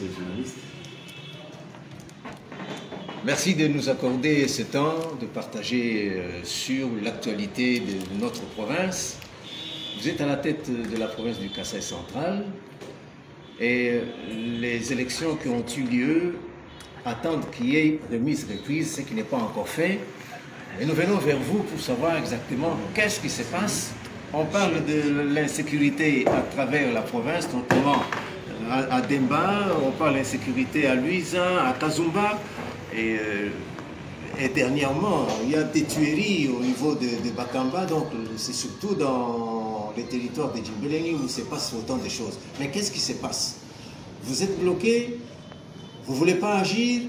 messieurs les journalistes. Merci de nous accorder ce temps de partager sur l'actualité de notre province. Vous êtes à la tête de la province du Kasaï central et les élections qui ont eu lieu attendent qu'il y ait remise reprise, ce qui n'est pas encore fait. Et nous venons vers vous pour savoir exactement qu'est-ce qui se passe. On parle de l'insécurité à travers la province, notamment à Demba, on parle d'insécurité à Luiza, à Kazumba. Et dernièrement, il y a des tueries au niveau de Bakamba, donc c'est surtout dans les territoires de Djimbelengi où il se passe autant de choses. Mais qu'est-ce qui se passe? Vous êtes bloqué, vous ne voulez pas agir,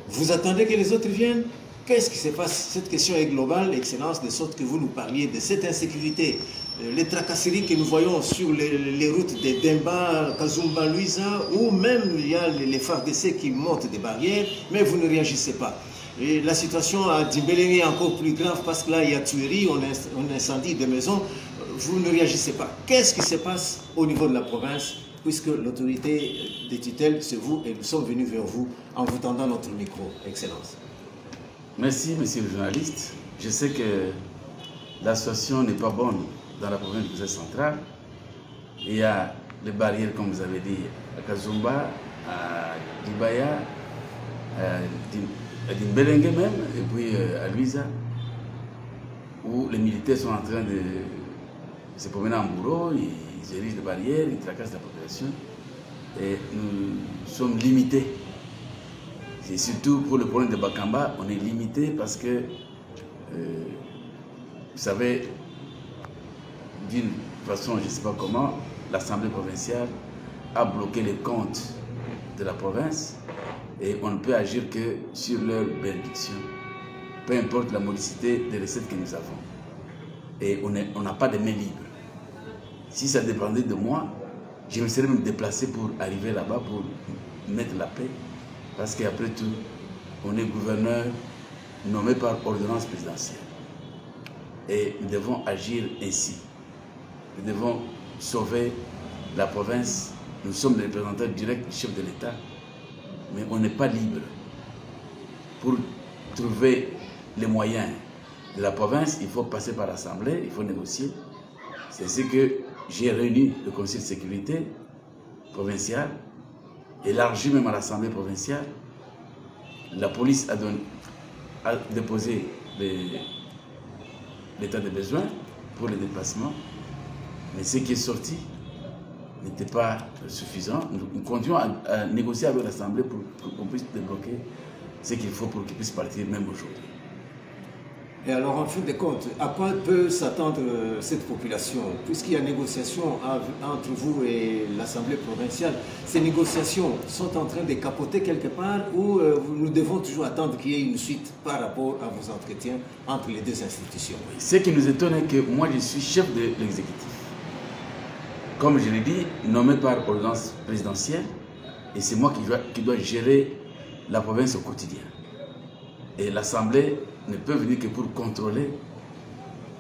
vous attendez que les autres viennent. Qu'est-ce qui se passe? Cette question est globale, Excellence, de sorte que vous nous parliez de cette insécurité, les tracasseries que nous voyons sur les routes de Demba, Kazumba, Luiza, ou même il y a les FARDC qui montent des barrières, mais vous ne réagissez pas. Et la situation à Djimbelengi est encore plus grave parce que là, il y a tuerie, on incendie des maisons, vous ne réagissez pas. Qu'est-ce qui se passe au niveau de la province, puisque l'autorité des tutelles, c'est vous, et nous sommes venus vers vous en vous tendant notre micro, Excellence. Merci, monsieur le journaliste. Je sais que la situation n'est pas bonne dans la province du Kasaï central. Il y a les barrières, comme vous avez dit, à Kazumba, à Dibaya, à Djimbelengi même, et puis à Luiza, où les militaires sont en train de se promener en bourreau, ils érigent des barrières, ils tracassent la population. Et nous sommes limités. Et surtout pour le problème de Bakamba, on est limité parce que, vous savez, d'une façon, je ne sais pas comment, l'Assemblée provinciale a bloqué les comptes de la province et on ne peut agir que sur leur bénédiction, peu importe la modicité des recettes que nous avons. Et on n'a pas de main libre. Si ça dépendait de moi, je me serais même déplacé pour arriver là-bas pour mettre la paix. Parce qu'après tout, on est gouverneur nommé par ordonnance présidentielle. Et nous devons agir ainsi. Nous devons sauver la province. Nous sommes les représentants directs du chef de l'État. Mais on n'est pas libre. Pour trouver les moyens de la province, il faut passer par l'Assemblée, il faut négocier. C'est ce que j'ai réuni le Conseil de sécurité provincial, élargi même à l'Assemblée provinciale. La police a déposé l'état de besoin pour les déplacements, mais ce qui est sorti n'était pas suffisant. Nous continuons à négocier avec l'Assemblée pour qu'on puisse débloquer ce qu'il faut pour qu'ils puissent partir même aujourd'hui. Et alors, en fin de compte, à quoi peut s'attendre cette population? Puisqu'il y a négociation entre vous et l'Assemblée provinciale, ces négociations sont en train de capoter quelque part ou nous devons toujours attendre qu'il y ait une suite par rapport à vos entretiens entre les deux institutions? Ce qui nous étonne est que moi, je suis chef de l'exécutif. Comme je l'ai dit, nommé par ordonnance présidentielle, et c'est moi qui dois gérer la province au quotidien. Et l'Assemblée ne peut venir que pour contrôler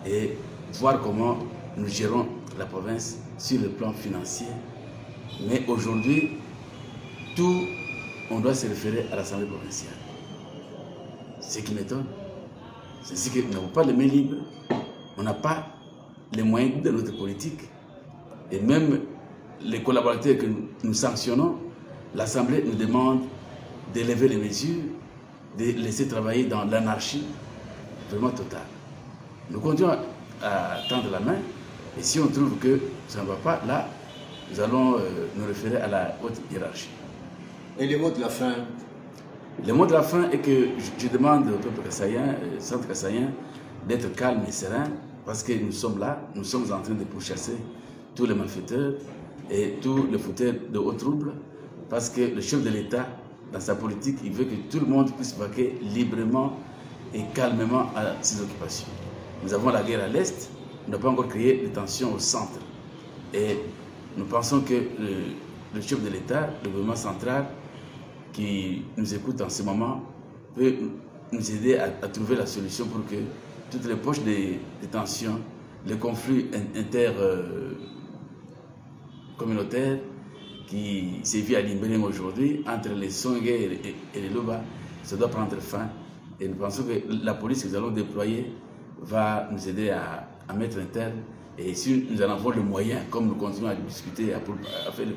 et voir comment nous gérons la province sur le plan financier. Mais aujourd'hui, tout, on doit se référer à l'Assemblée provinciale. Ce qui m'étonne, c'est que nous n'avons pas les mains libres, on n'a pas les moyens de notre politique. Et même les collaborateurs que nous sanctionnons, l'Assemblée nous demande d'élever les mesures, de laisser travailler dans l'anarchie vraiment totale. Nous continuons à tendre la main et si on trouve que ça ne va pas, là, nous allons nous référer à la haute hiérarchie. Et le mot de la fin? Le mot de la fin est que je demande au peuple kassaïen, centre kassaïen, d'être calme et serein parce que nous sommes là, nous sommes en train de pourchasser tous les malfaiteurs et tous les fauteurs de haut trouble parce que le chef de l'État, dans sa politique, il veut que tout le monde puisse vaquer librement et calmement à ses occupations. Nous avons la guerre à l'Est, on n'a pas encore créé des tensions au centre. Et nous pensons que le chef de l'État, le gouvernement central, qui nous écoute en ce moment, peut nous aider à trouver la solution pour que toutes les poches des tensions, les conflits intercommunautaires qui sévit à Limbeleng aujourd'hui, entre les Songhé et les Loba, ça doit prendre fin. Et nous pensons que la police que nous allons déployer va nous aider à mettre un terme. Et si nous en avons le moyen, comme nous continuons à discuter, à faire le